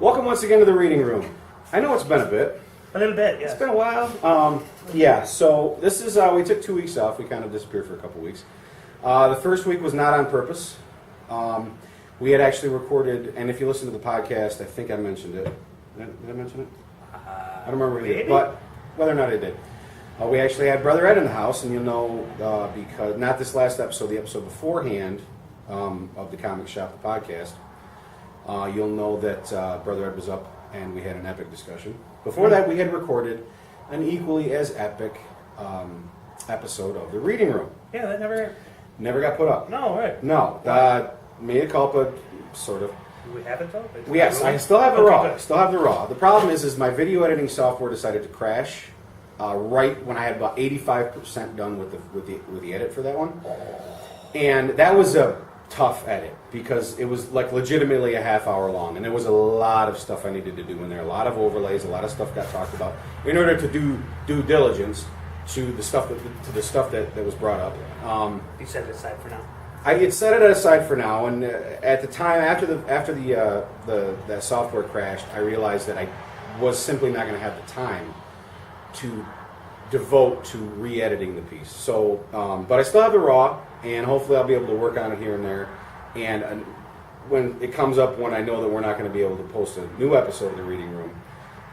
Welcome once again to the reading room. I know it's been a bit. A little bit, yes. It's been a while. So this is, we took 2 weeks off. We kind of disappeared for a couple weeks. The first week was not on purpose. We had actually recorded, and if you listen to the podcast, I think I mentioned it. Did I mention it? I don't remember if I did, but whether or not I did. We actually had Brother Ed in the house, and you'll know, because, not this last episode, the episode beforehand of the Comic Shop, the podcast, you'll know that Brother Ed was up and we had an epic discussion. Before that, we had recorded an equally as epic episode of the reading room. Yeah, that Never got put up. No, right. No. Mea culpa, sort of. Do we have it though? Yes, I still have the raw. Still have the raw. The problem is my video editing software decided to crash right when I had about 85% done with the edit for that one, and that was a tough edit because it was like legitimately a half hour long, and there was a lot of stuff I needed to do in there. A lot of overlays, a lot of stuff got talked about in order to do due diligence to the stuff that was brought up. You set it aside for now. I had set it aside for now, and at the time after that software crashed, I realized that I was simply not going to have the time to devote to re-editing the piece. So, but I still have the raw, and hopefully I'll be able to work on it here and there. And when it comes up, when I know that we're not going to be able to post a new episode of the reading room,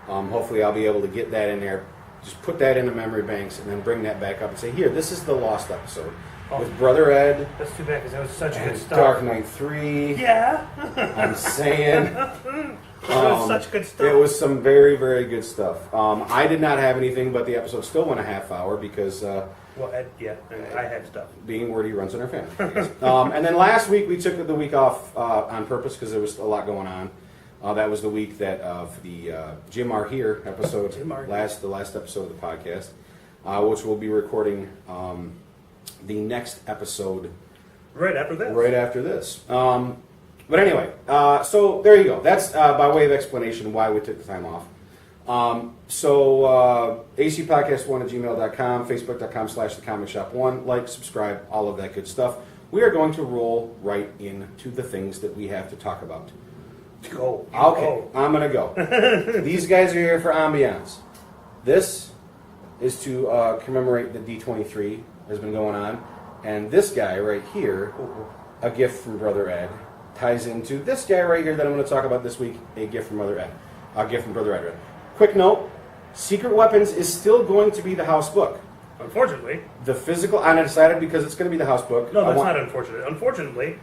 hopefully I'll be able to get that in there, just put that in the memory banks, and then bring that back up and say, here, this is the lost episode. With Brother Ed. That's too bad because that was such good stuff. Dark Knight 3. Yeah. I'm saying. It was such good stuff. It was some very, very good stuff. I did not have anything, but the episode still went a half hour because... well, Ed, yeah, I had stuff. Being wordy runs in our family. And then last week we took the week off on purpose because there was a lot going on. That was the week that of the Jim Are Here episode, the last episode of the podcast, which we'll be recording... the next episode right after this. But anyway, so there you go. That's by way of explanation why we took the time off. acpodcast1@gmail.com, facebook.com/thecomicshop1, like, subscribe, all of that good stuff. We are going to roll right into the things that we have to talk about. Go. Okay, I'm going to go. These guys are here for ambiance. This is to commemorate the D23 has been going on, and this guy right here, a gift from Brother Ed, ties into this guy right here that I'm going to talk about this week, a gift from Brother Ed. Quick note, Secret Weapons is still going to be the house book. Unfortunately. The physical, I decided because it's going to be the house book. No, that's not unfortunate. Unfortunately.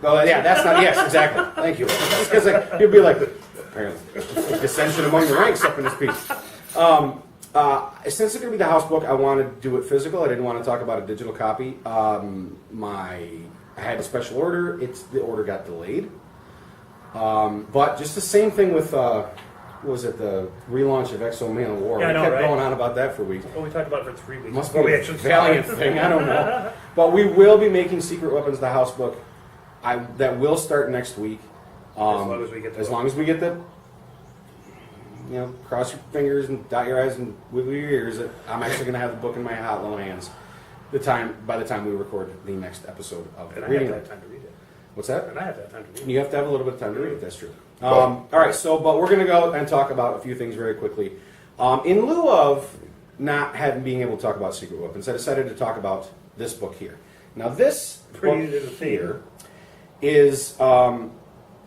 Oh, yeah, that's not, yes, exactly. Thank you. Because you'll be like, apparently, dissension among the ranks up in this piece. Since it's going to be the house book, I want to do it physical. I didn't want to talk about a digital copy. I had a special order. The order got delayed. But just the same thing with, was it the relaunch of Exo Man of War? Yeah, We kept going on about that for weeks. Well, we talked about it for 3 weeks. Must be a valiant thing. I don't know. But we will be making Secret Weapons the house book. That will start next week. As long as we get the As long as we get the... cross your fingers and dot your I's and wiggle your ears. I'm actually going to have the book in my hot little hands by the time we record the next episode of the reading. And I have that time to read it. What's that? And I have that time to read it. You have to have a little bit of time to read it, that's true. All right, but we're going to go and talk about a few things very quickly. In lieu of not being able to talk about Secret Weapons, I decided to talk about this book here. Now, this book here is,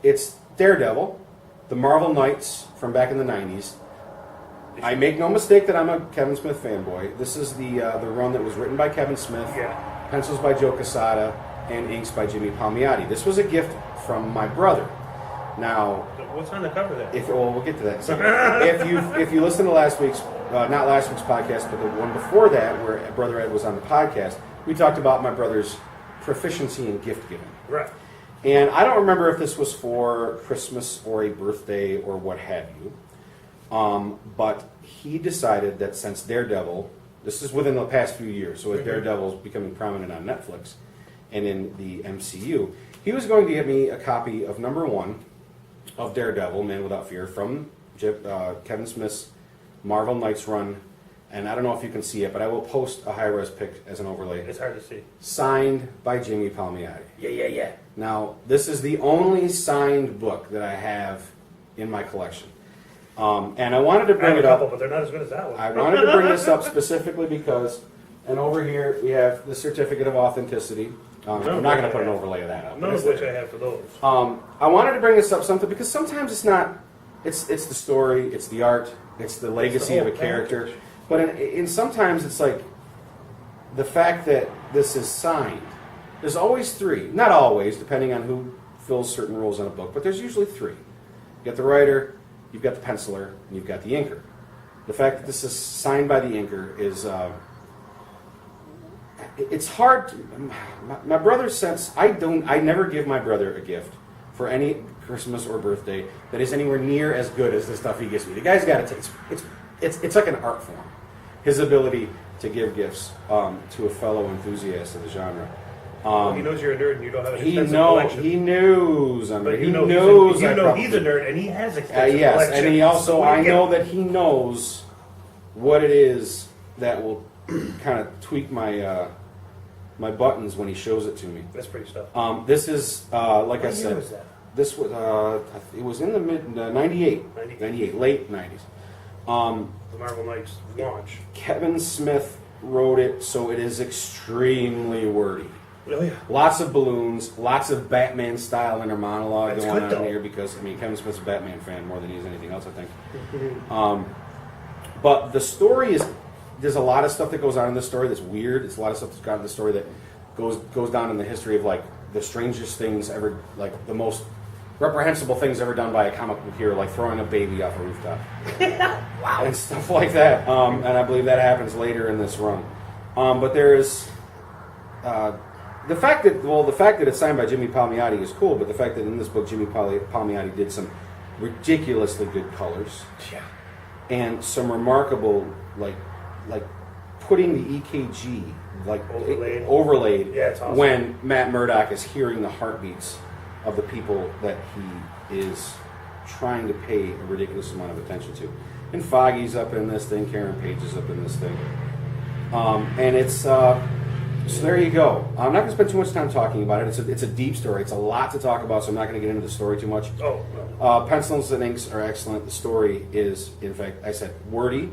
it's Daredevil, the Marvel Knights from back in the 90s. I make no mistake that I'm a Kevin Smith fanboy. This is the run that was written by Kevin Smith, pencils by Joe Quesada, and inks by Jimmy Palmiotti. This was a gift from my brother. Now, what's on the cover there? We'll get to that. So, if you listen to last week's, not last week's podcast, but the one before that, where Brother Ed was on the podcast, we talked about my brother's proficiency in gift giving. Right. And I don't remember if this was for Christmas or a birthday or what have you. But he decided that since Daredevil, this is within the past few years, so as Daredevil is becoming prominent on Netflix and in the MCU, he was going to give me a copy of #1 of Daredevil, Man Without Fear, from Kevin Smith's Marvel Knights run. And I don't know if you can see it, but I will post a high-res pic as an overlay. It's hard to see. Signed by Jimmy Palmiotti. Yeah. Now, this is the only signed book that I have in my collection. And I wanted to I bring have a it up. couple, but they're not as good as that one. I wanted to bring this up specifically because, and over here we have the certificate of authenticity. I'm not going to put an overlay of that up. None of which I have for those. I wanted to bring this up something because sometimes it's not. It's the story, it's the art, it's the legacy of a whole character. package. But in sometimes it's like the fact that this is signed. There's always three, not always, depending on who fills certain roles in a book, but there's usually three. You got the writer, you've got the penciler, and you've got the inker. The fact that this is signed by the inker is, it's hard. My brother says I never give my brother a gift for any Christmas or birthday that is anywhere near as good as the stuff he gives me. The guy's got it. It's like an art form. His ability to give gifts to a fellow enthusiast of the genre. He knows you're a nerd and you don't have an He extensive collection. He knows. But He you know knows. he's a nerd and he has extensive yes, collection. and he also So I know that he knows what it is that will kind of tweak my my buttons when he shows it to me. That's pretty stuff. This is like I What year said. was that? This was it was in the mid 98, 98, late 90s. The Marvel Knights launch. Kevin Smith wrote it, so it is extremely wordy. Oh yeah. Lots of balloons, lots of Batman style inner monologue That's going good, on though. here because I mean Kevin Smith's a Batman fan more than he is anything else, I think. But the story is there's a lot of stuff that goes on in this story that's weird. It's a lot of stuff that's got in the story that goes down in the history of like the strangest things ever, like the most reprehensible things ever done by a comic book hero, like throwing a baby off a rooftop. Wow. And stuff like that. And I believe that happens later in this run. But there is the fact that it's signed by Jimmy Palmiotti is cool, but the fact that in this book Jimmy Palmiotti did some ridiculously good colors. Yeah. And some remarkable like putting the EKG like overlaid Yeah, it's awesome. when Matt Murdock is hearing the heartbeats of the people that he is trying to pay a ridiculous amount of attention to. And Foggy's up in this thing, Karen Page is up in this thing. And it's so there you go. I'm not going to spend too much time talking about it. It's a deep story. It's a lot to talk about, so I'm not going to get into the story too much. Oh, no. Pencils and inks are excellent. The story is, in fact, I said, wordy.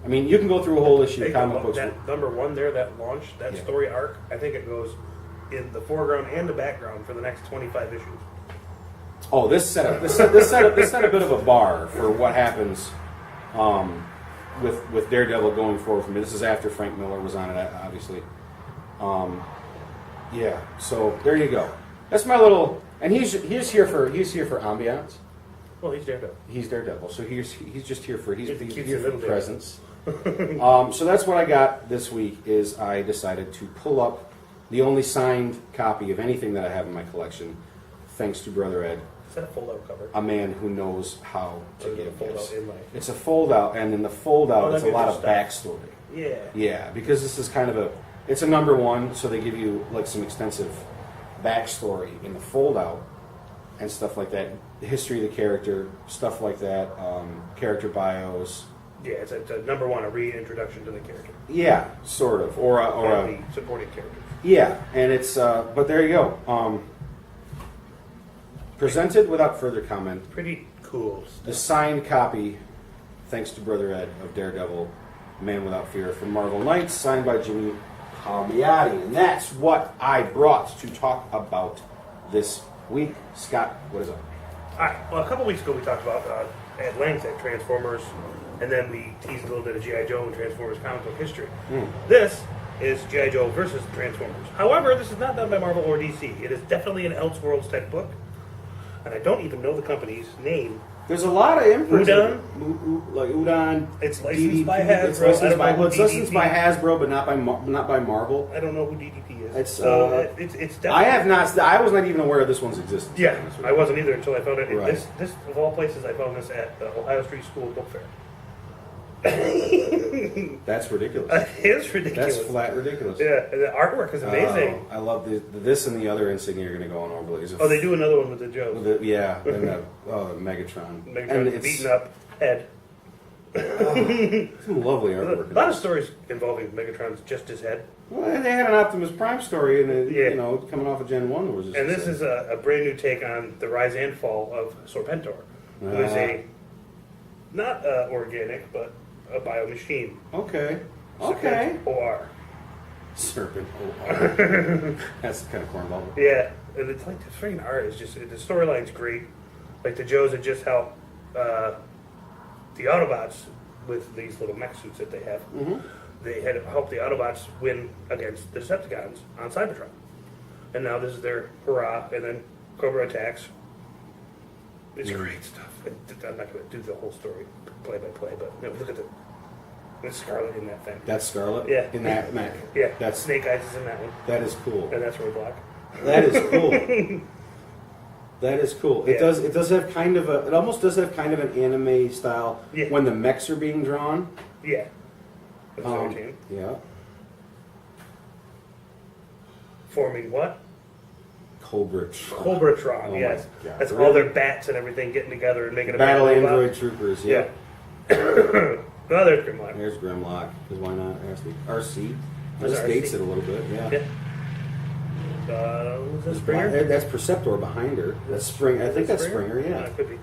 I mean, you can go through a whole issue of comic books. That number one there, that launch, that Yeah. story arc, I think it goes in the foreground and the background for the next 25 issues. Oh, this set a bit of a bar for what happens with Daredevil going forward from me. This is after Frank Miller was on it, obviously. Yeah, so there you go. That's my little, and he's here for ambiance. Well, he's Daredevil. He's Daredevil, so he's just here for He's here a for little presence. So that's what I got this week. Is I decided to pull up the only signed copy of anything that I have in my collection, thanks to Brother Ed, Is that a fold-out cover? a man who knows how to Or is it a give fold-out gifts. inlay? It's a fold out, and in the fold out, Oh, it's that a lot gives of you backstory. Yeah. Yeah, because this is kind of it's a number one, so they give you like some extensive backstory in the fold out and stuff like that. The history of the character, stuff like that, character bios. Yeah, it's a number one, a reintroduction to the character. Yeah, sort of, or the supporting characters. yeah, and it's but there you go. Presented without further comment, Pretty cool the stuff. signed copy, thanks to Brother Ed of Daredevil, Man Without Fear from Marvel Knights, signed by Jimmy Palmiotti, and that's what I brought to talk about this week. Scott, what is up? All right. Well, a couple weeks ago we talked about at length at Transformers, and then we teased a little bit of G.I. Joe and Transformers comic book history. This is G.I. Joe versus Transformers. However, this is not done by Marvel or DC. It is definitely an Elseworlds type book, and I don't even know the company's name. There's a lot of imprints. Udon? Like Udon. It's licensed DDP. by Hasbro. It's licensed I don't by, know well, it's who licensed DDP by Hasbro, but not by Marvel. I don't know who DDP is. It's, so it's definitely. I have not. I was not even aware of this one's existence. to be Yeah, honest with I you. wasn't either until I found it. Right. This of all places, I found this at the Ohio Street School Book Fair. That's ridiculous. It's ridiculous. That's flat ridiculous. Yeah, the artwork is amazing. I love this and the other insignia are going to go on overlays. Oh, they do another one with the Joes. Yeah, and the Megatron. And Megatron's it's beaten up head. some lovely A artwork. lot of stories involving Megatron's just his head. Well, they had an Optimus Prime story, and Yeah. coming off of Gen 1 was just. And this is a brand new take on the rise and fall of Serpentor, It was a not organic, but a biomachine. Okay. Serpent OR. Serpent OR. That's kind of cornball. Yeah, and it's like the freaking art is just the storyline's great. Like the Joes had just helped the Autobots with these little mech suits that they have. Mm-hmm. They had helped the Autobots win against the Decepticons on Cybertron, and now this is their hurrah. And then Cobra attacks. It's great stuff. I'm not going to do the whole story play by play, but look at there's Scarlet in that thing. That's Scarlet? Yeah. In that mech? Yeah. That's, Snake Eyes is in that one. that is cool. And that's Roadblock. That is cool. That is cool. It Yeah. does have kind of a, it almost does have kind of an anime style Yeah. when the mechs are being drawn. Yeah. That's Yeah. Forming what? Cobra-Tron. Cobra-Tron, Oh my yes. God. That's all Really? their bats and everything getting together and making a Battle robot. Android Troopers, yeah. Oh, there's Grimlock. There's Grimlock, because why not? RC. There's This RC. dates it a little bit, yeah. Was that There's Springer? That's Perceptor behind her. That's Spring. I think that's Springer, yeah. It could be.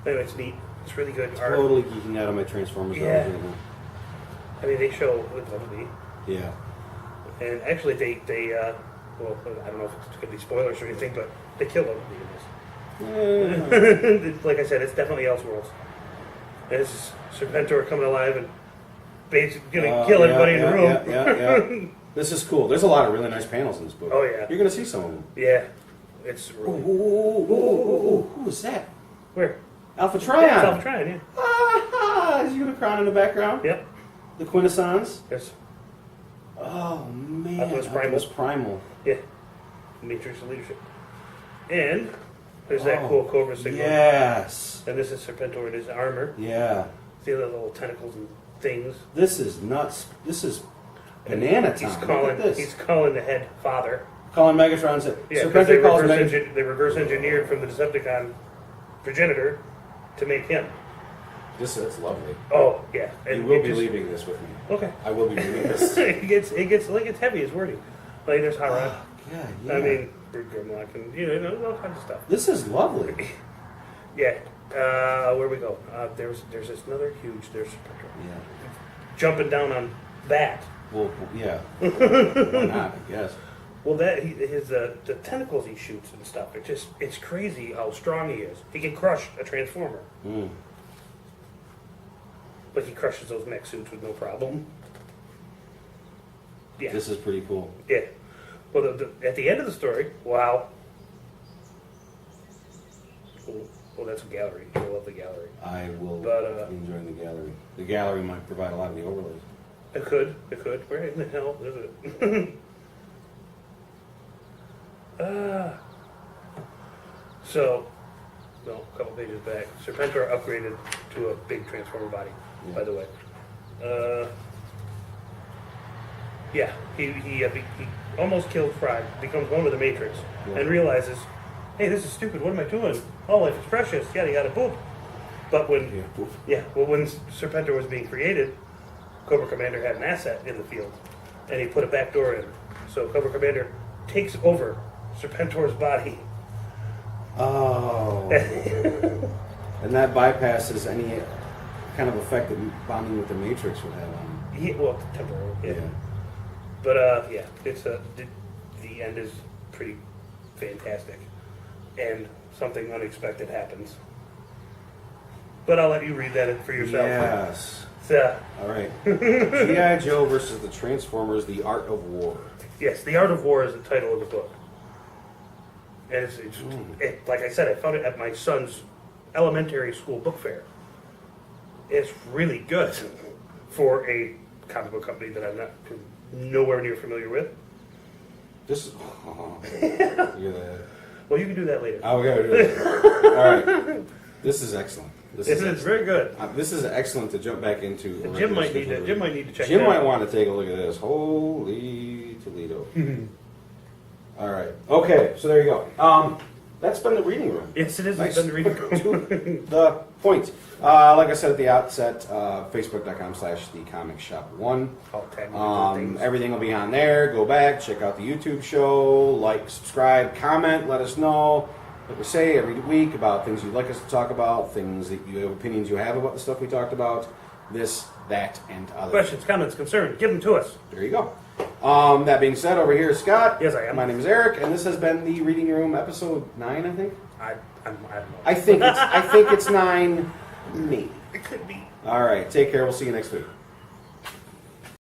Anyway, it's neat. It's really good art. Totally geeking out on my Transformers. Yeah. Right now. I mean, they show what Bumblebee. Yeah. And actually, they well, I don't know if it's going to be spoilers or anything, but they kill Bumblebee in this. Like I said, it's definitely Elseworlds. And this is Serpentor coming alive and basically going to kill everybody in the room. Yeah. This is cool. There's a lot of really nice panels in this book. Oh, yeah. You're going to see some of them. Yeah. It's really... Who was that? Where? Alpha Trion. Yeah, it's Alpha Trion, yeah. Ah, is Unicron in the background? Yep. The Quintessons? Yes. Oh, man. Optimus Primal. Optimus Primal. Yeah. Matrix of Leadership. And there's that cool Cobra signal. Yes. And this is Serpentor in his armor. Yeah. See the little tentacles and things. This is nuts. This is banana time. Look at this. He's calling the head father. Calling Megatron. Said, Yeah, because Serpentor calls Megatron. they reverse engineered from the Decepticon progenitor to make him. That's lovely. Oh yeah, You will be leaving this with me. Okay. I will be reading this. it gets like it's heavy. It's wording. Like there's Harad. Yeah. I mean, Grimlock and all kinds of stuff. This is lovely. Yeah. Where we go? There's this another huge. There's Yeah. jumping down on that. Well, yeah. Why not? I guess. Well, the tentacles he shoots and stuff. It's crazy how strong he is. He can crush a transformer. Mm. But he crushes those mech suits with no problem. Yeah. This is pretty cool. Yeah. Well, at the end of the story, wow. Well, that's a gallery. I love the gallery. I will But, be enjoying the gallery. The gallery might provide a lot of the overlays. It could. Where in the hell is it? So, no, a couple pages back. Serpentor upgraded to a big transformer body, by the way. Yeah, he almost killed Fry, becomes one with the Matrix, and realizes, hey, this is stupid, what am I doing? All life is precious, yada yada boop. But when when Serpentor was being created, Cobra Commander had an asset in the field, and he put a back door in. So Cobra Commander takes over Serpentor's body. Oh. And that bypasses any kind of effect that bonding with the Matrix would have on him. Well, temporarily, yeah. But it's the end is pretty fantastic, and something unexpected happens. But I'll let you read that for yourself. Yes. All right. G.I. Joe versus the Transformers: The Art of War. Yes, The Art of War is the title of the book. And it's like I said, I found it at my son's elementary school book fair. It's really good for a comic book company that I'm nowhere near familiar with. This is. Look at that. Well, you can do that later. Oh, we gotta do it. All right. This is excellent. This is very good. This is excellent to jump back into. Jim might need to check. Jim it out. might want to take a look at this. Holy Toledo! All right. Okay. So there you go. That's been the reading room. Yes, it is. Nice. It's been the reading To the point. Like I said at the outset, Facebook.com/thecomic-shop1. Everything will be on there. Go back, check out the YouTube show, like, subscribe, comment, let us know. that we say every week about things you'd like us to talk about, things that you have opinions you have about the stuff we talked about, this, that, and other. Questions, comments, concerns, give them to us. There you go. That being said, over here is Scott. Yes, I am. My name is Eric, and this has been the Reading Room episode 9, I think. I don't know. I think it's 9, maybe. It could be. All right, take care. We'll see you next week.